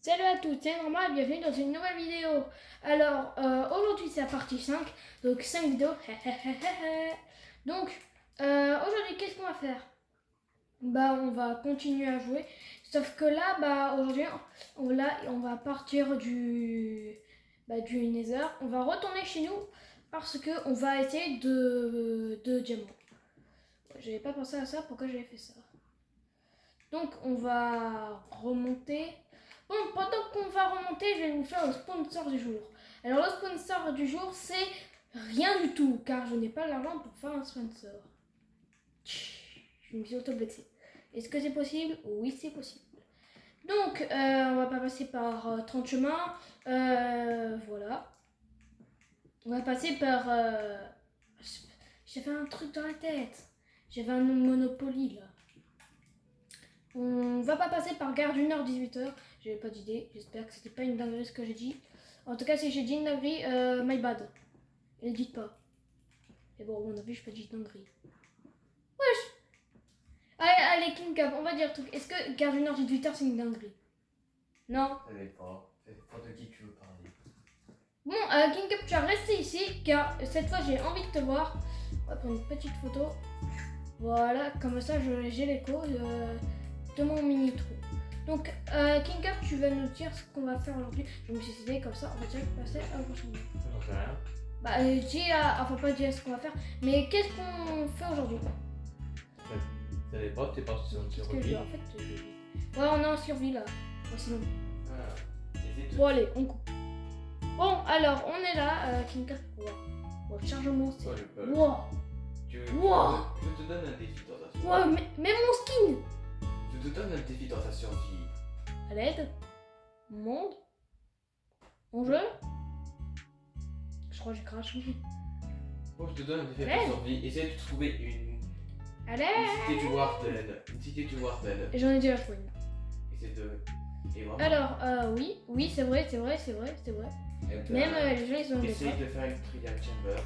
Salut à tous, c'est Normal, bienvenue dans une nouvelle vidéo. Alors, aujourd'hui c'est la partie 5, donc 5 vidéos. Donc, aujourd'hui qu'est-ce qu'on va faire? Bah, on va continuer à jouer, sauf que là, bah, aujourd'hui, on va partir du Nether. On va retourner chez nous parce que on va essayer de diamants. J'avais pas pensé à ça, pourquoi j'avais fait ça? Donc, on va remonter. Bon, pendant qu'on va remonter, je vais vous faire le sponsor du jour. Alors, le sponsor du jour, c'est rien du tout, car je n'ai pas l'argent pour faire un sponsor. Je me suis auto-blessée. Est-ce que c'est possible? Oui, c'est possible. Donc, on va pas passer par 30 chemins. Voilà. On va passer par... J'avais un truc dans la tête. J'avais un Monopoly, là. On va pas passer par Gare du Nord 18h. J'avais pas d'idée. J'espère que c'était pas une dinguerie ce que j'ai dit. En tout cas, si j'ai dit une dinguerie, my bad. Et ne dites pas. Et bon, à mon avis, je peux dire dinguerie. Wesh. Allez, King Cup, on va dire un truc. Est-ce que Gare du Nord 18h c'est une dinguerie? Non. Ça dépend. Ça dépend de qui tu veux parler. Bon, King Cup, tu vas rester ici car cette fois j'ai envie de te voir. On va prendre une petite photo. Voilà, comme ça j'ai l'écho de mon mini trou. Donc, King Cup, tu vas nous dire ce qu'on va faire aujourd'hui. Je me suis décidé comme ça, on va direct passer à la prochaine. J'en sais rien. Bah, enfin pas dire ce qu'on va faire, mais qu'est-ce qu'on fait aujourd'hui? Ça dépend, t'es parti sur une Qu'est-ce que survie. en fait, ouais, on est en survie là. Bon, sinon. Essaye de... Bon, allez, on coupe. Bon, alors, on est là, King Cup. Wow, chargement, c'est. Ouais, je peux. Wow, Wow. Je te donne un défi dans ta survie. wow, mais mon skin! Je te donne un défi dans ta survie. À l'aide. Monde. Mon jeu. Je crois que j'ai craché. Moi, je te donne un défi dans Ouais. ta survie. Essaye de trouver une Allez! cité du Warden. Une cité du Warden. J'en ai déjà trouvé une. Essaye de... Et vraiment, Alors, oui, c'est vrai. Même les gens, ils sont essaye d'accord. de faire une Trial Chamber.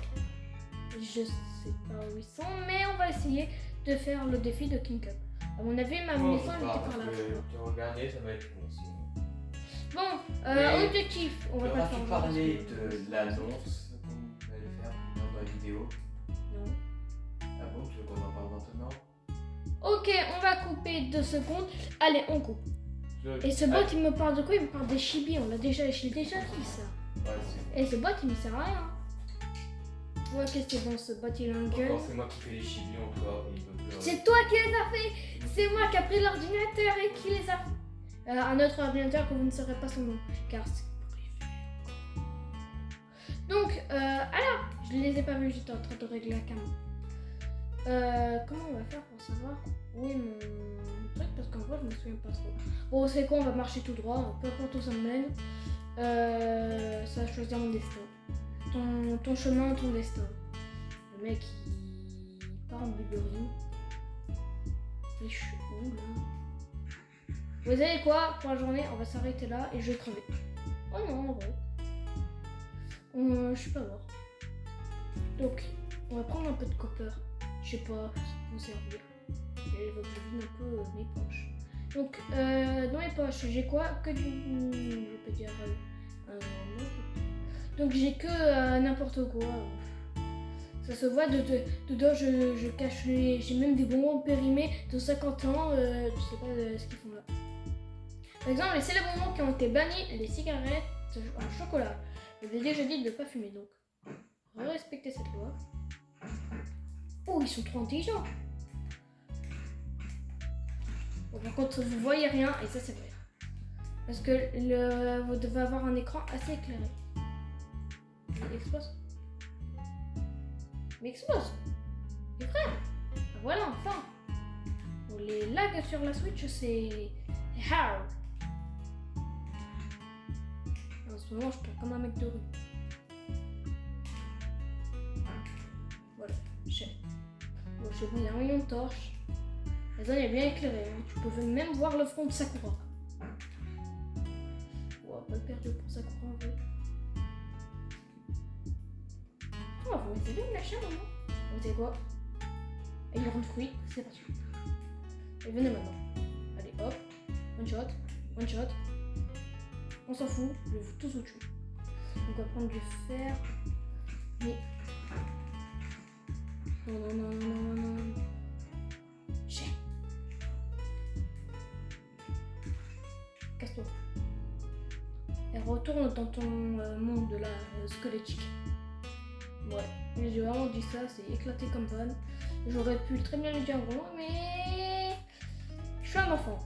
Je sais pas où ils sont, mais on va essayer de faire le défi de King Cup. À mon avis, ma Non, maison je elle sais était pas, par là. parce que tu vas gagner, ça va être bon sinon. Bon, Mais objectif, on va pas le faire. Auras-tu parlé de l'annonce qu'on allait faire dans la vidéo? Non. Ah bon, tu veux qu'on en parle maintenant? Ok, on va couper 2 secondes. Allez, on coupe. Et ce bot, il me parle de quoi? Il me parle des chibis. Je l'ai déjà dit ça. Ouais, c'est... Et ce bot, il me sert à rien. Ouais, qu'est-ce que c'est bon, ce bot, il a un gueule. Encore, c'est moi qui fais les chibis encore, il veut plus... C'est toi qui les as fait. C'est moi qui a pris l'ordinateur et qui les a fait. Un autre ordinateur que vous ne saurez pas son nom, car c'est privé. Donc, alors, je les ai pas vus, j'étais en train de régler la caméra. Comment on va faire pour savoir où est mon truc? Parce qu'en vrai, je me souviens pas trop. Bon, c'est quoi? On va marcher tout droit, peu importe où ça me mène. Ça va choisir mon destin. Ton chemin, ton destin. Le mec, il part en biberon. Et je suis où là? Vous savez quoi? Pour la journée, on va s'arrêter là et je vais crever. Oh non, en vrai. Je suis pas mort. Donc, on va prendre un peu de copper. Je sais pas, ça peut me servir. Et il faut que je vide un peu mes poches. Donc, dans mes poches, j'ai quoi? Que du. Je peux dire. Donc, j'ai que n'importe quoi. Ça se voit, dedans je cache les... J'ai même des bonbons périmés de 50 ans, je sais pas ce qu'ils font là. Par exemple, les célèbres bonbons qui ont été bannis, les cigarettes en chocolat. Je vous ai déjà dit de ne pas fumer, donc respectez cette loi. Oh, ils sont trop intelligents. Bon, par contre, vous voyez rien, et ça c'est vrai. Parce que vous devez avoir un écran assez éclairé. Il explose. Mais explose. Les frères. Ah, voilà, enfin. Bon, les lags sur la Switch, c'est hard. En ce moment, je parle comme un mec de rue. Voilà, chef. Bon, je vous ai un rayon de torche. La zone est bien éclairée. Hein. Tu peux même voir le front de Sakura. On va pas le perdre pour Sakura en vrai. Oh, vous m'avez bien lâché un moment. Vous savez quoi? Allez, il rentre fruit, c'est parti. Et venez maintenant. Allez, hop. One shot. On s'en fout, je vais tous au-dessus. Donc on va prendre du fer. Mais... Non. J'ai. Casse-toi. Et retourne dans ton monde de la squelettique. Ouais, j'ai vraiment dit ça, c'est éclaté comme van. J'aurais pu très bien le dire en gros, mais... Je suis un enfant.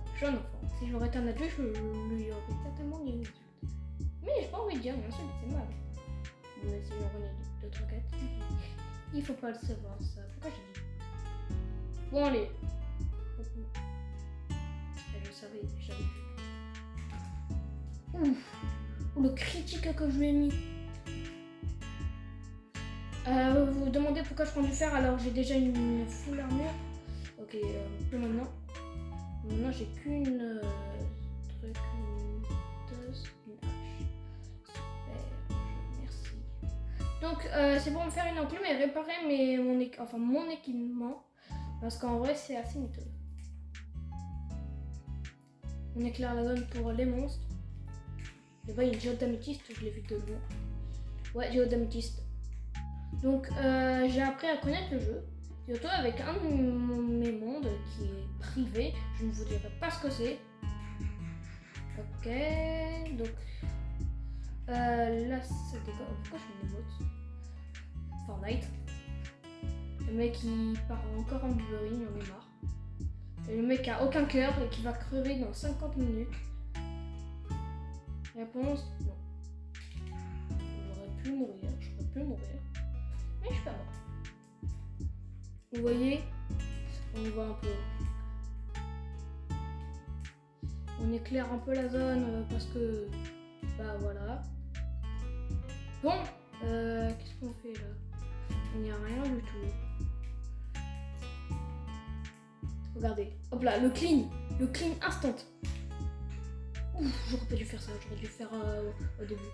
Si j'aurais été un adulte, je lui aurais certainement dit une insulte. Mais j'ai pas envie de dire une insulte, c'est mal. Mais si j'aurais d'autres quêtes, il faut pas le savoir ça. Pourquoi j'ai dit? Bon allez. Je savais, j'avais vu. Ouf, le critique que je lui ai mis. Vous vous demandez pourquoi je prends du fer alors j'ai déjà une full armure. Ok, plus maintenant. Maintenant j'ai qu'une truc, une tasse, une hache. Super, merci. Donc c'est pour me faire une enclume et réparer mon équipement. Parce qu'en vrai c'est assez miteux. On éclaire la zone pour les monstres. Là-bas il y a une géode d'améthyste, je l'ai vu de loin. Ouais, géode d'améthyste. Donc j'ai appris à connaître le jeu, surtout avec un de mes mondes qui est privé, je ne vous dirai pas ce que c'est. Ok, donc là c'est des gars, pourquoi je fais des mots? Fortnite. Le mec il part encore en Wolverine, on est marre. Et le mec a aucun cœur et qui va crever dans 50 minutes. Réponse, non. J'aurais pu mourir. Mais je suis pas mort. Vous voyez, on voit un peu. On éclaire un peu la zone parce que, bah voilà. Bon, qu'est-ce qu'on fait là? Il n'y a rien du tout. Regardez, hop là, le clean instant. Ouf, j'aurais pas dû faire ça, j'aurais dû faire au début.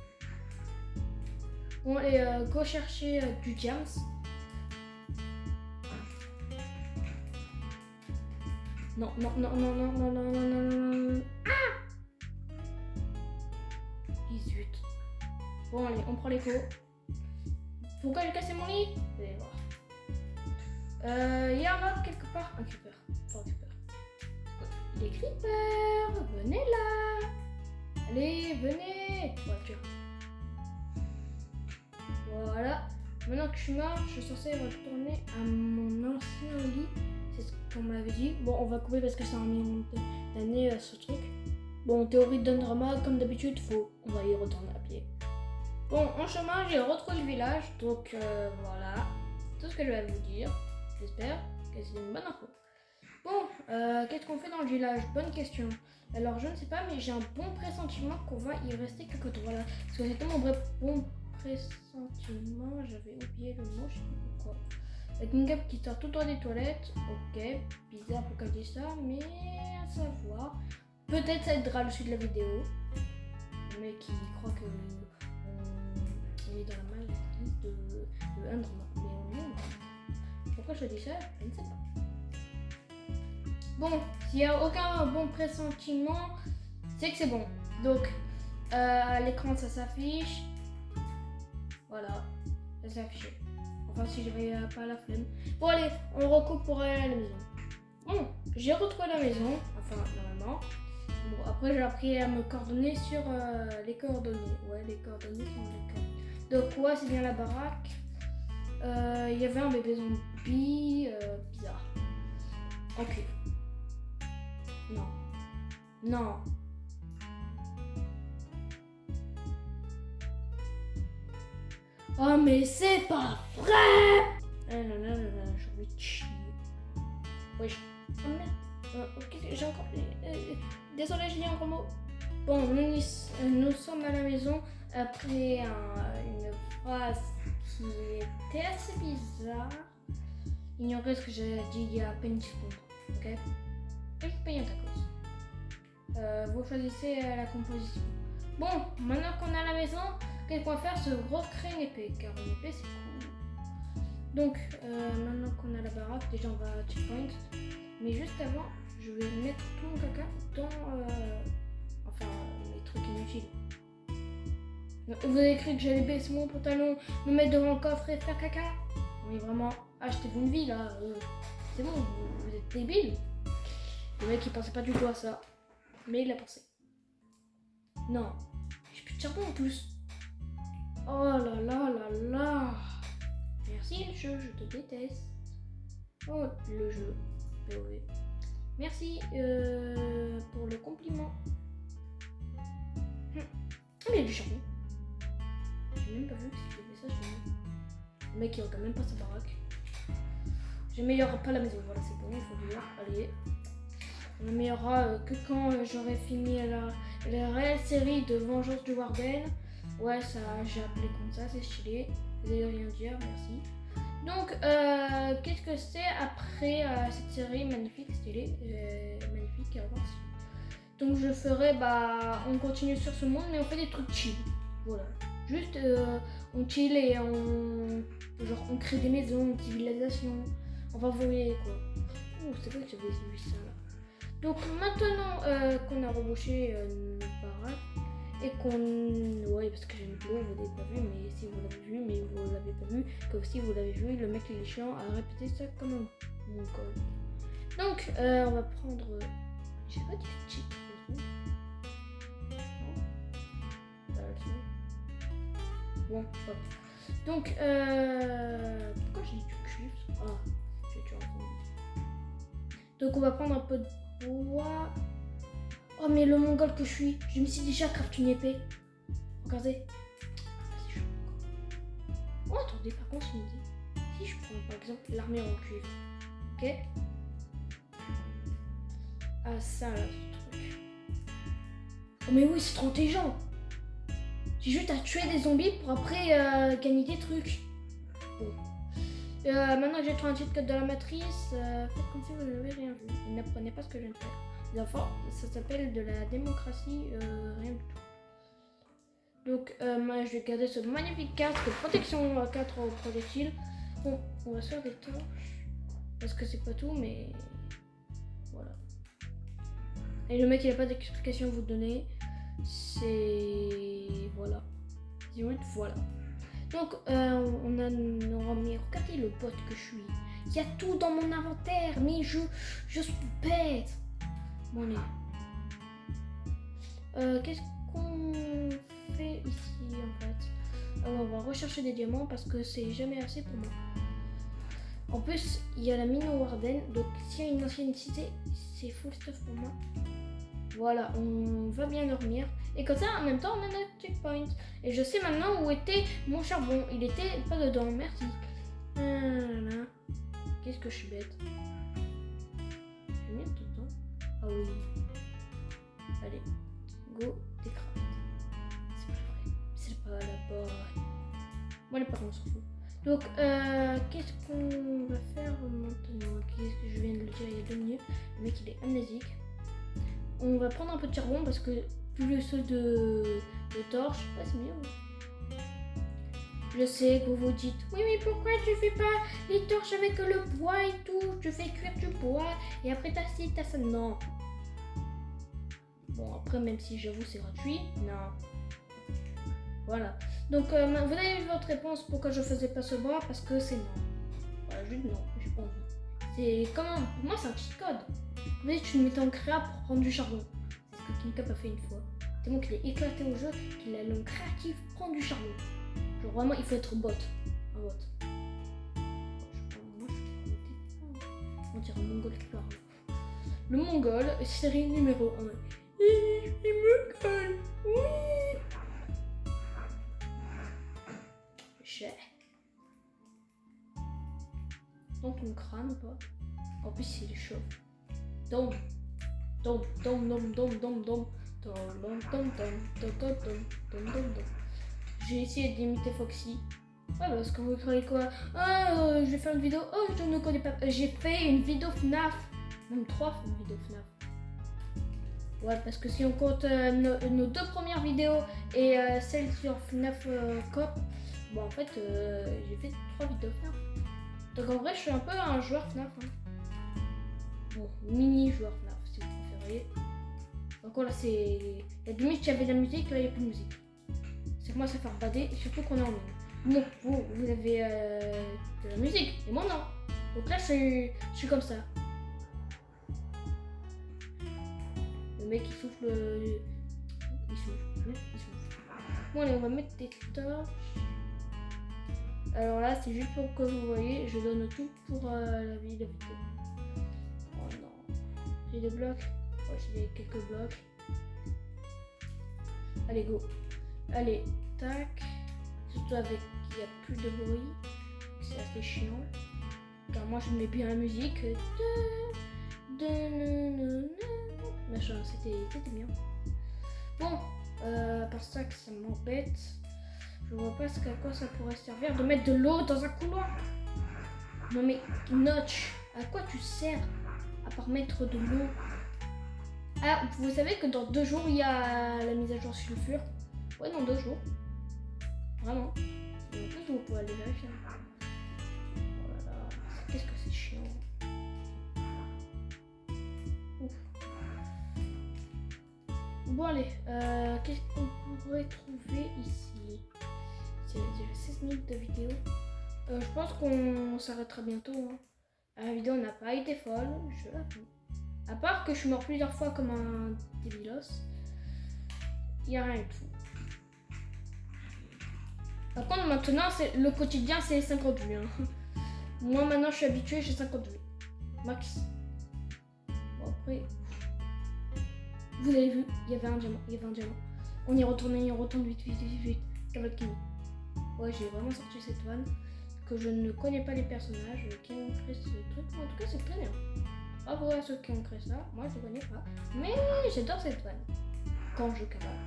Bon, allez, go chercher du diams. Non. Ah 18. Bon, allez, on prend l'écho. Pourquoi j'ai cassé mon lit? Vous allez voir. Il y a un autre quelque part. Un creeper. Enfin, un creeper. Les creepers, venez là. Allez, venez. Voiture. Voilà. Maintenant que je suis mort, je suis censée retourner à mon ancien lit. C'est ce qu'on m'avait dit. Bon, on va couper parce que c'est un million d'années ce truc. Bon, théorie d'Andromeda, comme d'habitude, on va y retourner à pied. Bon, en chemin, j'ai retrouvé le village. Donc voilà. Tout ce que je vais vous dire. J'espère que c'est une bonne info. Bon, qu'est-ce qu'on fait dans le village? Bonne question. Alors, je ne sais pas, mais j'ai un bon pressentiment qu'on va y rester quelques temps. Voilà. Parce que c'était mon vrai bon pressentiment, j'avais oublié le mot, je sais pas pourquoi. Avec une guêpe qui sort tout droit des toilettes, ok, bizarre pourquoi je dis ça, mais à savoir. Peut-être ça aidera le suite de la vidéo. Le mec qui croit que on est dans la maladie de Enderman, mais on est non. Pourquoi je dis ça? Je ne sais pas. Bon, s'il n'y a aucun bon pressentiment, c'est que c'est bon. Donc, à l'écran ça s'affiche. Voilà, ça s'est affiché. Enfin, si j'avais pas la flemme. Bon, allez, on recoupe pour aller à la maison. Bon, j'ai retrouvé la maison, enfin, normalement. Bon, après, j'ai appris à me coordonner sur les coordonnées. Ouais, les coordonnées sont les coordonnées. Donc, ouais, c'est bien la baraque. Il y avait un bébé zombie bizarre. Ok. Non. Oh mais c'est pas vrai! Non, j'ai envie de chier. Oui, oh merde. Ok, j'ai encore... désolé, j'ai dit un gros mot. Bon, nous sommes à la maison après une phrase qui était assez bizarre. Ignorez ce que j'ai dit il y a à peine 10 secondes, ok? Et je paye un tacos. Vous choisissez la composition. Bon, maintenant qu'on est à la maison, qu'est-ce qu'on va faire? Se recréer une épée, car une épée c'est cool. Donc, maintenant qu'on a la baraque, déjà on va à checkpoint. Mais juste avant, je vais mettre tout mon caca dans... enfin, les trucs inutiles. utile. Vous avez cru que j'allais baisser mon pantalon, me mettre devant le coffre et faire caca? Mais vraiment, achetez-vous une vie là. C'est bon, vous êtes débile. Le mec il pensait pas du tout à ça. Mais il a pensé. Non, j'ai plus de charbon en plus. Oh là là là là. Merci le jeu, je te déteste. Oh le jeu. POV. Merci pour le compliment. Ah mais il y a du charbon. J'ai même pas vu que c'était fait ça chez moi. Le mec il regarde même pas sa baraque. J'améliore pas la maison, voilà c'est bon, il faut dire. Allez. On améliorera que quand j'aurai fini la réelle série de Vengeance du Warden. Ouais, ça j'ai appelé comme ça, c'est stylé. Vous allez rien dire, merci. Donc, qu'est-ce que c'est après cette série magnifique, stylée, magnifique, à voir. Donc je ferai, on continue sur ce monde, mais on fait des trucs chill. Voilà. Juste, on chill et on crée des maisons, des civilisations. Enfin, vous voyez quoi. Oh, c'est vrai que j'avais vu ça là. Donc maintenant qu'on a rebouché notre baraque et qu'on... Ouais, parce que j'ai une bleu, vous l'avez pas vu, mais si vous l'avez vu, mais vous l'avez pas vu, que si vous l'avez vu, le mec il est chiant à répéter ça comme un mon code. Donc, on va prendre... J'ai pas dit titre. Bon, hop. Donc, pourquoi j'ai du cuivre? Ah, j'ai tué un peu. Donc, on va prendre un peu de bois. Oh, mais le mongol que je suis, je me suis déjà crafté une épée. Regardez. Ah, c'est chaud. Oh, attendez, par contre, je me dis, si je prends par exemple l'armure en cuivre, ok? Ah, ça là, ce truc. Oh, mais oui, c'est trop intelligent. J'ai juste à tuer des zombies pour après gagner des trucs. Bon. Maintenant que j'ai trouvé un cheat code de la matrice, faites comme si vous n'avez rien vu. Et n'apprenez pas ce que je viens de faire. Les enfants, ça s'appelle de la démocratie, rien du tout. Donc, moi je vais garder ce magnifique casque de protection 4 au projectile. Bon, on va se faire des torches. Parce que c'est pas tout, mais voilà. Et le mec il a pas d'explication à vous donner. C'est... Voilà. Voilà. Donc, on a nos mais regardez le bot que je suis. Il y a tout dans mon inventaire, mais je suis bête. Bon, allez. Qu'est-ce qu'on fait ici, en fait? On va rechercher des diamants parce que c'est jamais assez pour moi. En plus, il y a la mine au Warden, donc s'il y a une ancienne cité, c'est full stuff pour moi. Voilà, on va bien dormir. Et comme ça, en même temps, on a notre checkpoint. Et je sais maintenant où était mon charbon. Il était pas dedans, merci. Qu'est-ce que je suis bête. J'ai mis tout le temps. Ah oui. Allez, go, décraft. C'est pas vrai. C'est pas là-bas. Bon, les parents s'en foutent. Donc, qu'est-ce qu'on va faire maintenant? Qu'est-ce que je viens de le dire il y a 2 minutes? Le mec, il est amnésique. On va prendre un peu de charbon parce que plus de torches, ouais, c'est mieux. Je sais que vous vous dites, oui, mais pourquoi tu fais pas les torches avec le bois et tout? Tu fais cuire du bois et après t'as ci, t'as ça. Non. Bon, après, même si j'avoue c'est gratuit, non. Voilà. Donc, vous avez eu votre réponse pourquoi je faisais pas ce bois, parce que c'est non. Voilà, juste non, j'ai pas envie. C'est comment? Pour moi, c'est un cheat code. Vous voyez, tu le mettais en créa pour prendre du charbon. C'est ce que KingCap a fait une fois. Tellement qu'il est éclaté au jeu qu'il a l'homme créatif prendre du charbon. Genre vraiment, il faut être bot. Un bot. On dirait un mongol qui parle. Le mongol, série numéro 1. Il me colle. Oui. Cher. Dans ton crâne ou pas? En plus, il est chaud. Dom. J'ai essayé d'imiter Foxy. Ouais, parce que vous croyez quoi? Ah, je vais faire une vidéo. Oh, je ne connais pas. J'ai fait une vidéo FNAF. Même 3 vidéos FNAF. Ouais, parce que si on compte nos 2 premières vidéos et celle sur FNAF Cop, bon, en fait, j'ai fait 3 vidéos FNAF. Donc en vrai, je suis un peu un joueur FNAF. Hein. Bon, mini joueur FNAF si vous préférez. Donc là, c'est. Il y a 2 minutes, il y avait de la musique, là, il n'y a plus de musique. Ça commence à faire bader, et surtout qu'on est en ligne. Bon, vous avez de la musique, et moi non. Donc là, je suis comme ça. Le mec, il souffle. Il souffle. Bon, allez, on va mettre des torches. Alors là, c'est juste pour que vous voyez, je donne tout pour la vidéo. Oh non. J'ai des blocs. Oh, j'ai quelques blocs. Allez, go. Allez, tac. Surtout avec il n'y a plus de bruit. C'est assez chiant. Car moi, je mets bien la musique. Machin, c'était bien. Bon, parce que ça m'embête. Je vois pas à quoi ça pourrait servir de mettre de l'eau dans un couloir. Non mais, Notch, à quoi tu sers à part mettre de l'eau? Ah, vous savez que dans 2 jours, il y a la mise à jour sulfure. Ouais, dans 2 jours. Vraiment. Et en plus, vous pouvez aller vérifier. Oh là là, qu'est-ce que c'est chiant. Ouf. Bon allez, qu'est-ce qu'on pourrait trouver ici? C'est déjà 16 minutes de vidéo. Je pense qu'on s'arrêtera bientôt. Hein. La vidéo n'a pas été folle, je l'avoue. À part que je suis mort plusieurs fois comme un débilos. Il n'y a rien de fou. Par contre maintenant, le quotidien c'est 50 vues. Hein. Moi maintenant je suis habituée, j'ai 50 vues. Max. Bon après... Vous avez vu, il y avait un diamant. On y retourne vite. Cavakini. Ouais, j'ai vraiment sorti cette vanne. Que je ne connais pas les personnages qui ont créé ce truc. En tout cas, c'est très bien. Bravo à ceux qui ont créé ça. Moi, je ne connais pas. Mais j'adore cette vanne. Quand je cavale.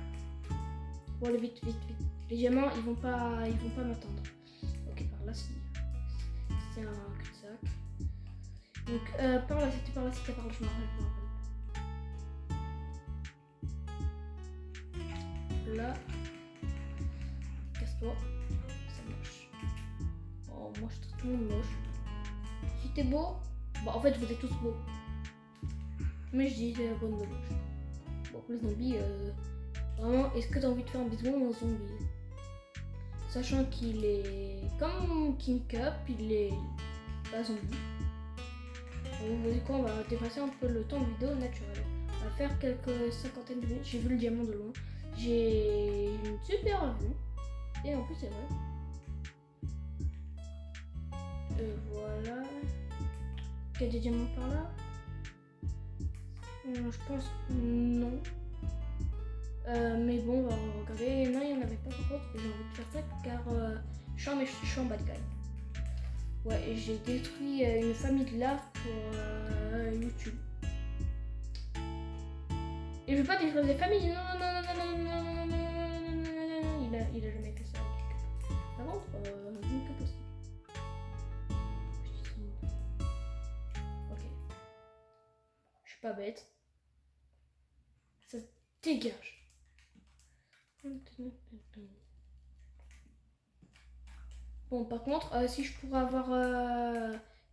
Bon, allez, vite. Les diamants, ils vont pas m'attendre. Ok, par là, c'est un cul-de-sac. Donc, par là, c'était par là, je me rappelle. Là, casse-toi, c'est moche. Oh, moi je trouve tout le monde moche. Si t'es beau, bah en fait vous êtes tous beaux. Mais je dis la bonne de moche. Bon, les zombies, vraiment, est-ce que t'as envie de faire un bisou à un zombie? Sachant qu'il est comme King Cup, il est pas zombie. Vous voyez quoi, on va dépasser un peu le temps de vidéo naturel. On va faire quelques cinquantaines de minutes. J'ai vu le diamant de loin. J'ai une super vue. Et en plus, c'est vrai. Voilà. Il y a des diamants par là. Je pense que non. Mais bon, on va regarder. Non, il n'y en avait pas par contre. J'ai envie de faire ça car je suis en bad guy. Ouais, j'ai détruit une famille de lave pour YouTube. Et je veux pas détruire des familles. Non. Il a jamais fait ça. Par contre, que possible. Ok. Je suis pas bête. Ça dégage. Bon, par contre, si je pourrais avoir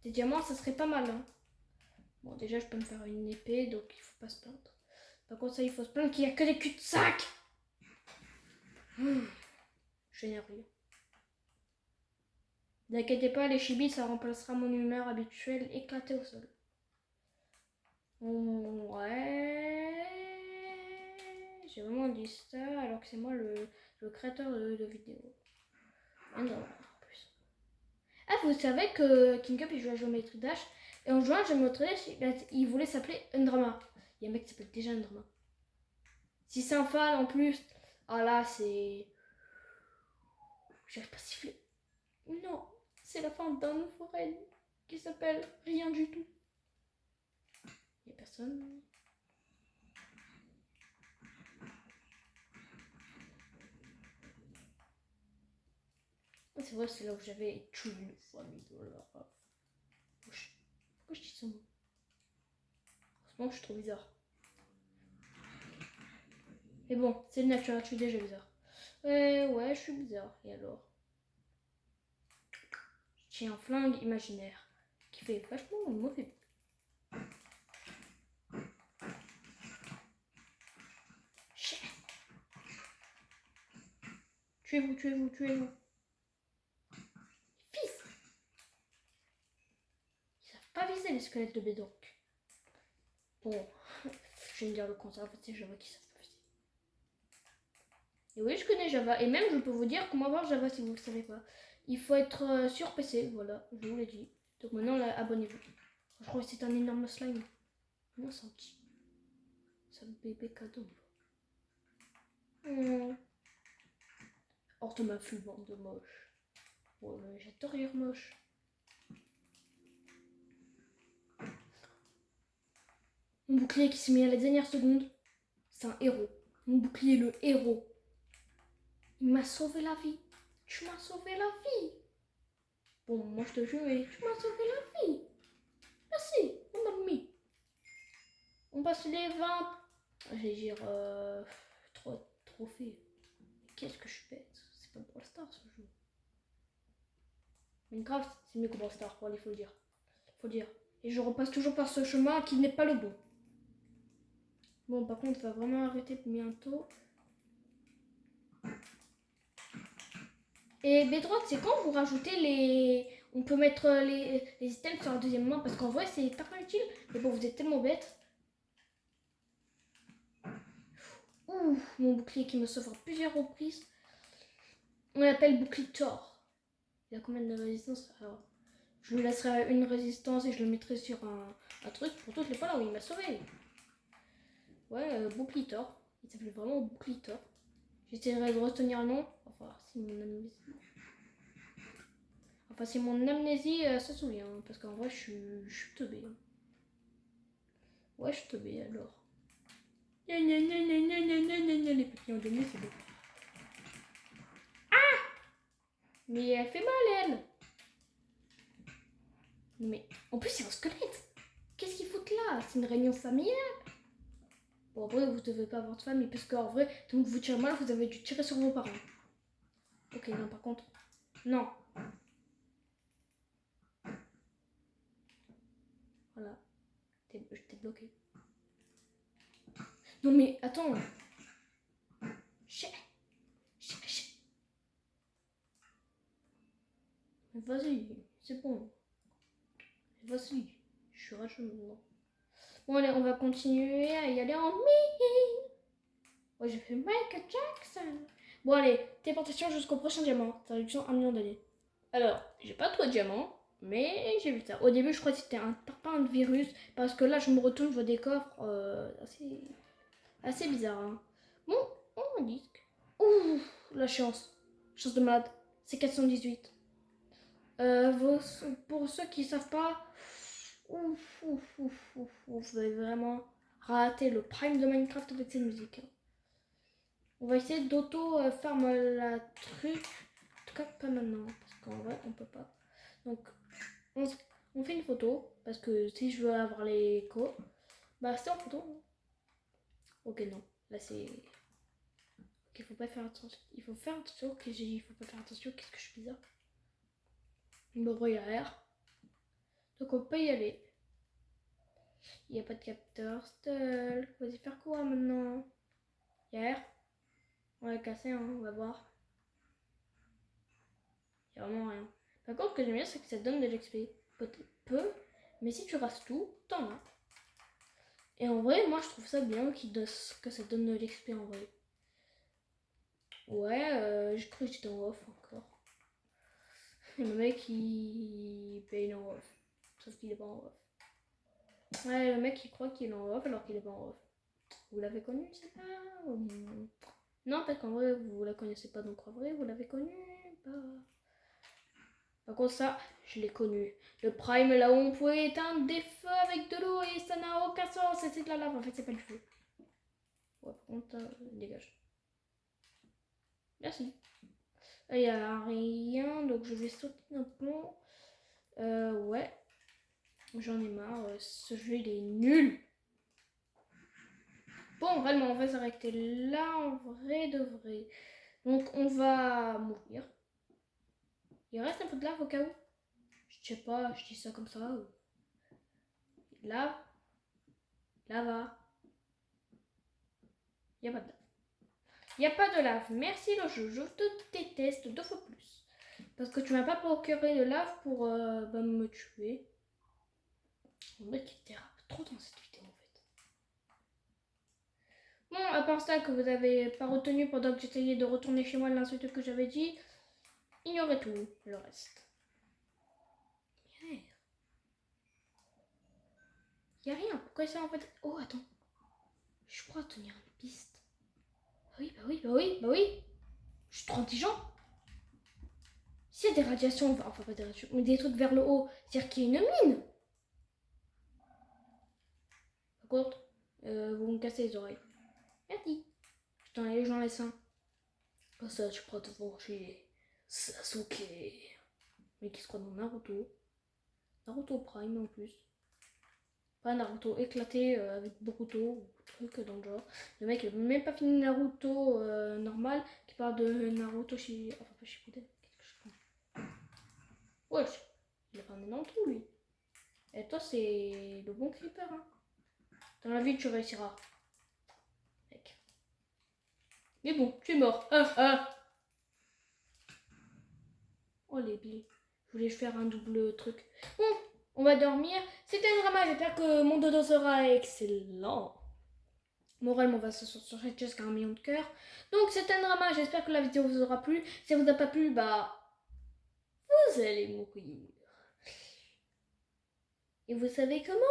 des diamants, ça serait pas mal. Hein. Bon, déjà, je peux me faire une épée, donc il faut pas se plaindre. Par contre, ça, il faut se plaindre qu'il n'y a que des cul-de-sac. Je suis énervée. N'inquiétez pas, les chibis, ça remplacera mon humeur habituelle éclatée au sol. Ouais. J'ai vraiment dit ça alors que c'est moi le créateur de vidéos. Ah non, en plus. Ah, vous savez que King Cup il joue à Geometry Dash et en jouant à Geometry Dash, il voulait s'appeler Undrama. Il y a un mec qui s'appelle déjà Undrama. Si c'est un fan en plus, ah là c'est. J'arrive pas à siffler. Non, c'est la fin d'un nouveau raid qui s'appelle Rien du tout. Il y a personne. C'est vrai, c'est là où j'avais tué une fois $1000. Pourquoi je dis ça? Franchement, je suis trop bizarre. Mais bon, c'est le naturel, je suis déjà bizarre. Ouais, je suis bizarre. Et alors? J'ai un flingue imaginaire qui fait vachement mauvais. Tuez-vous, tuez-vous, tuez-vous. Fils. Ils savent pas viser les squelettes de Bedrock. Bon, je vais me dire le contraire, en fait c'est Java qui savent pas viser. Et oui, je connais Java, et même je peux vous dire comment voir Java si vous ne le savez pas. Il faut être sur PC, voilà, je vous l'ai dit. Donc maintenant, là, abonnez-vous. Je crois que c'est un énorme slime. Non, c'est un petit. C'est un bébé cadeau. Hors de ma fumante de moche. Ouais, j'adore rire moche. Mon bouclier qui s'est mis à la dernière seconde. C'est un héros. Mon bouclier, le héros. Il m'a sauvé la vie. Tu m'as sauvé la vie. Bon, moi je te jure, tu m'as sauvé la vie. Merci, mon ami. On passe les 20. Je vais dire 3 trophées. Qu'est-ce que je suis bête. C'est pas Brawl Stars ce jeu. Minecraft, c'est mieux que Brawl Stars, il faut le dire. Faut le dire. Et je repasse toujours par ce chemin qui n'est pas le bon. Bon, par contre, on va vraiment arrêter bientôt. Et Bedrock, c'est quand vous rajoutez les... On peut mettre les items sur la deuxième main, parce qu'en vrai, c'est pas utile. Mais bon, vous êtes tellement bête. Ouh, mon bouclier qui me sauve à plusieurs reprises. On l'appelle bouclier Thor. Il a combien de résistance? Alors, je lui laisserai une résistance et je le mettrai sur un truc pour toutes les fois là où il m'a sauvé. Ouais, bouclier Thor. Il s'appelle vraiment bouclier Thor. J'essaierai de retenir le nom. Enfin, si mon amnésie se souvient. Parce qu'en vrai, je suis teubé. Ouais, je suis teubé alors. Les papillons de nuit, c'est beau. Ah! Mais elle fait mal, elle. Mais en plus, c'est un squelette. Qu'est-ce qu'il faut là? C'est une réunion familiale. Bon, en vrai, vous devez pas avoir de famille. Parce qu'en vrai, donc vous tirez mal, vous avez dû tirer sur vos parents. Ok, non, par contre. Non. Voilà. Je t'ai bloqué. Non, mais attends. Vas-y, c'est bon. Vas-y. Je suis rageux maintenant. Bon, allez, on va continuer à y aller en mi. Ouais, j'ai fait Michael Jackson. Bon, allez, téléportation jusqu'au prochain diamant. Traduction 1 million d'années. Alors, j'ai pas trop de diamants, mais j'ai vu ça. Au début, je crois que c'était un tapin de virus. Parce que là, je me retourne, je vois des coffres assez bizarres. Hein. Bon, un disque. Ouh, la chance. Chance de malade. C'est 418. Pour ceux qui savent pas, vous avez vraiment raté le prime de Minecraft avec cette musique. On va essayer d'auto-farm la truc. En tout cas, pas maintenant. Parce qu'en vrai, on peut pas. Donc, on fait une photo. Parce que si je veux avoir les co, bah c'est en photo. Ok, non. Là, c'est... Ok, faut pas faire attention. Il faut faire attention. Ok, j'ai dit, il faut pas faire attention. Qu'est-ce que je suis bizarre. Bon, il y a l'air. Donc, on peut y aller. Il n'y a pas de capteur. Stall. Vas-y, faire quoi maintenant? Il y a l'air. On va casser, hein, on va voir. Il n'y a vraiment rien. Par contre, ce que j'aime bien, c'est que ça donne de l'XP. Peu, mais si tu rases tout, t'en as. Et en vrai, moi, je trouve ça bien que ça donne de l'XP en vrai. Ouais, j'ai cru que j'étais en off encore. Et le mec, il paye en off. Sauf qu'il est pas en off. Ouais, le mec, il croit qu'il est en off alors qu'il est pas en off. Vous l'avez connu, c'est pas... Non, parce qu'en vrai, vous la connaissez pas, donc en vrai, vous l'avez connu, pas... Par contre, ça, je l'ai connu. Le prime, là où on pouvait éteindre des feux avec de l'eau et ça n'a aucun sens. C'est de la lave, en fait, c'est pas du feu. Ouais, par contre, dégage. Merci. Il n'y a rien, donc je vais sauter un pont. Ouais. J'en ai marre. Ce jeu, il est nul. Bon, vraiment, on va s'arrêter là, en vrai de vrai. Donc, on va mourir. Il reste un peu de lave au cas où. Je sais pas, je dis ça comme ça. Lave. Lava. Il n'y a pas de lave. Il n'y a pas de lave. Merci le jeu, je te déteste 2 fois plus. Parce que tu m'as pas procuré de lave pour me tuer. Le mec il dérape trop dans cette vidéo en fait. Bon, à part ça que vous avez pas retenu pendant que j'essayais de retourner chez moi l'insulte que j'avais dit, ignorez tout le reste. Merde. Y a rien, pourquoi ça en fait... Oh attends, je crois tenir une piste. Bah oui. Je suis trop intelligent. S'il y a des radiations, enfin pas des radiations, mais des trucs vers le haut, c'est-à-dire qu'il y a une mine. Par contre, vous me cassez les oreilles. Merci. Putain, les gens les seins. Pas ça, je crois te venger. Sasuke. Mais qui se croit dans Naruto. Naruto Prime en plus. Pas Naruto éclaté avec Boruto ou truc dans le genre. Le mec il a même pas fini Naruto normal qui parle de Naruto chez. Enfin pas Shippuden. Wesh, il a pas un dans tout lui. Et toi c'est le bon creeper hein. Dans la vie tu réussiras. Mec. Mais bon, tu es mort. Oh les billes. Je voulais faire un double truc. Bon, on va dormir. C'était un drama, j'espère que mon dodo sera excellent. Moralement, on va se sortir jusqu'à 1 million de cœurs. Donc c'était un drama, j'espère que la vidéo vous aura plu. Si ça vous a pas plu, bah... vous allez mourir. Et vous savez comment?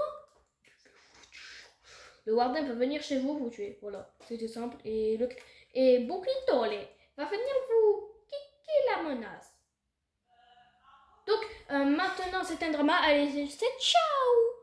Le Warden va venir chez vous, vous tuer. Voilà, c'était simple. Et Bouclitole va venir vous kicker la menace. Donc maintenant c'est un drama. Allez, c'est ciao.